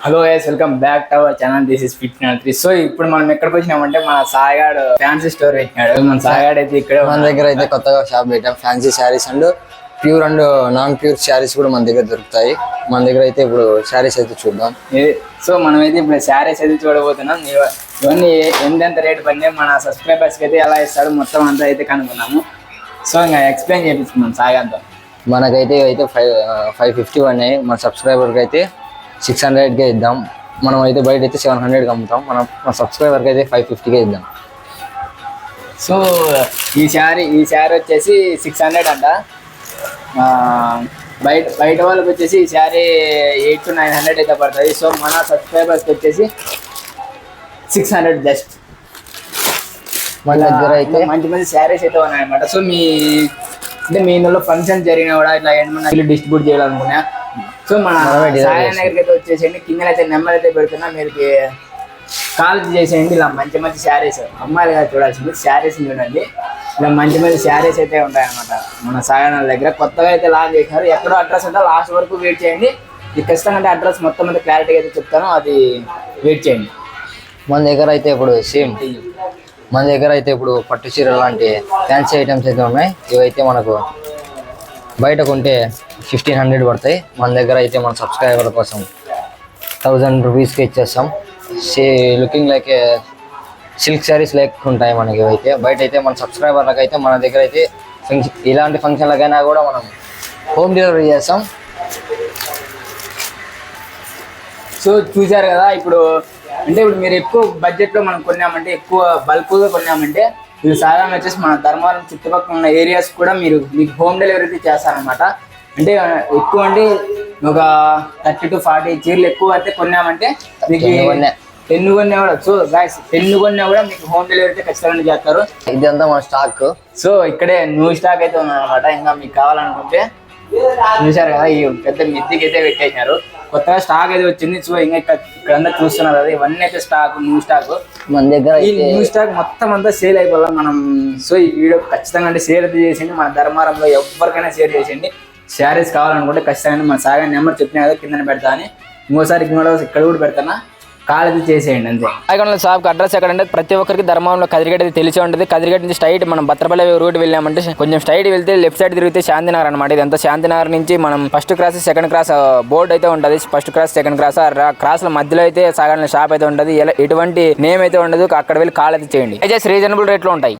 Hello guys, welcome back to our channel. This is ఫిట్93. So ఇప్పుడు మనం ఎక్కడికి వచ్చినామంటే మన సాయిగాడు ఫ్యాన్సీ స్టోర్ పెట్టినాడు. మన సాయిగాడు అయితే ఇక్కడ మన దగ్గర అయితే కొత్తగా షాప్ పెట్టాం. Fancy saris and pure and non pure saris కూడా మన దగ్గర దొరుకుతాయి. మన దగ్గర అయితే ఇప్పుడు శారీస్ అయితే చూద్దాం. సో మనమైతే ఇప్పుడు శారీస్ అయితే చూడబోతున్నాం. ఇవన్నీ ఎంత రేటు పడినాయి, మన సబ్స్క్రైబర్స్కి అయితే ఎలా ఇస్తాడు మొత్తం అంతా అయితే కనుక్కున్నాము. సో ఇంకా ఎక్స్ప్లెయిన్ చేపిస్తున్నాం సాయిగాంతో. మనకైతే అయితే 550 పడినాయి. మన సబ్స్క్రైబర్కి అయితే 600కే ఇద్దాం. మనం అయితే బయట అయితే 700కి అమ్ముతాం. మన సబ్స్క్రైబర్కి అయితే 550కే ఇద్దాం. సో ఈ శారీ వచ్చేసి 600 అంట. బయట వాళ్ళకి వచ్చేసి ఈ శారీ 800 to 900 అయితే పడుతుంది. సో మన సబ్స్క్రైబర్స్కి వచ్చేసి 600 జస్ట్. మన దగ్గర అయితే మంచి మంచి శారీస్ అయితే ఉన్నాయన్నమాట. సో మీ ఇందులో ఫంక్షన్ జరిగినా కూడా ఇట్లా ఏమన్నా డిస్ట్రిబ్యూట్ చేయాలనుకున్నా, సో మన సాయి దగ్గరికి అయితే వచ్చేసేయండి. కింద అయితే నెంబర్ అయితే పెడుతున్నా, మీరు కాల్ చేసేయండి. ఇలా మంచి మంచి శారీస్, అమ్మాయిలు గారు చూడాల్సింది శారీస్ చూడండి. ఇలా మంచి మంచి శారీస్ అయితే ఉంటాయన్నమాట మన సాయి దగ్గర. కొత్తగా అయితే లాంచ్ చేసినారు. ఎక్కడో అడ్రస్ ఉంటే లాస్ట్ వరకు వెయిట్ చేయండి. ఇది ఖచ్చితంగా అంటే అడ్రస్ మొత్తం అయితే క్లారిటీగా అయితే చెప్తాను, అది వెయిట్ చేయండి. మన దగ్గర అయితే ఇప్పుడు పట్టు చీర లాంటి ఫ్యాన్సీ ఐటమ్స్ అయితే ఉన్నాయి. ఇవైతే మనకు బయట కొంటే 1500 పడతాయి. మన దగ్గర అయితే మన సబ్స్క్రైబర్ కోసం 1000 రూపీస్కి ఇచ్చేస్తాం. Looking like silk saris like ఉంటాయి మనకి. ఇవైతే బయట అయితే మన సబ్స్క్రైబర్లకు అయితే మన దగ్గర అయితే ఇలాంటి ఫంక్షన్లకైనా కూడా మనం హోమ్ డెలివరీ చేస్తాం. సో చూసారు కదా, ఇప్పుడు మీరు ఎక్కువ బడ్జెట్లో మనం కొన్నామంటే, ఎక్కువ బల్క్గా కొన్నామంటే, ఇది సాధారణ వచ్చేసి మన ధర్మవరం చుట్టుపక్కల ఉన్న ఏరియాస్ కూడా మీకు హోమ్ డెలివరీ అయితే చేస్తారనమాట. అంటే ఎక్కువ ఒక 30 to 40 చీరలు ఎక్కువ అయితే కొన్నామంటే మీకు 10 కొన్నా కూడా, సో గాయ్స్ 10 కొన్నా కూడా మీకు హోమ్ డెలివరీ అయితే ఖచ్చితంగా చేస్తారు. ఇదంతా మన స్టాక్. సో ఇక్కడే న్యూ స్టాక్ అయితే ఉందన్నమాట. ఇంకా మీకు కావాలనుకుంటే చూసారు కదా, ఈ పెద్ద మిద్దికి అయితే పెట్టేసినారు. కొత్తగా స్టాక్ అయితే వచ్చింది. సో ఇంకా ఇక్కడంతా చూస్తున్నారు కదా, ఇవన్నీ అయితే న్యూ స్టాక్. మన దగ్గర ఈ న్యూ స్టాక్ మొత్తం అంతా సేల్ అయిపోవాలి మనం. సో ఈ వీడియో ఖచ్చితంగా అంటే షేర్ అయితే చేసేయండి. మన ధర్మారంలో ఎవరికైనా షేర్ చేసేయండి. శారీస్ కావాలనుకుంటే ఖచ్చితంగా మన సాగా నెంబర్ చెప్పిన కదా కింద పెడతా అని, ఇంకోసారి ఇక్కడ కూడా పెడతానా, కాల్ అయితే చేసేయండి అంతే. ఇక్కడ షాప్కి అడ్రస్ ఎక్కడంటే ప్రతి ఒక్కరికి ధర్మంలో కదిరిగడ్డ అయితే తెలిసి ఉంటుంది. కదిరిగడ్డ నుంచి స్ట్రైట్ మనం బత్రపల్లి రూట్ వెళ్ళామంటే కొంచెం స్ట్రైట్ వెళ్తే లెఫ్ట్ సైడ్ తిరిగితే శాంతినగర్ అనమాట. ఇదంతా శాంతినగర్ నుంచి మనం first cross second cross board అయితే ఉంటుంది. ఫస్ట్ క్రాస్ సెకండ్ క్రాస్ క్రాస్ల మధ్యలో అయితే సాగర్ షాప్ అయితే ఉంటుంది. ఎటువంటి నేమ్ అయితే ఉండదు. అక్కడ వెళ్ళి కాల్ అయితే చేయండి. రీజనబుల్ రేట్లో ఉంటాయి.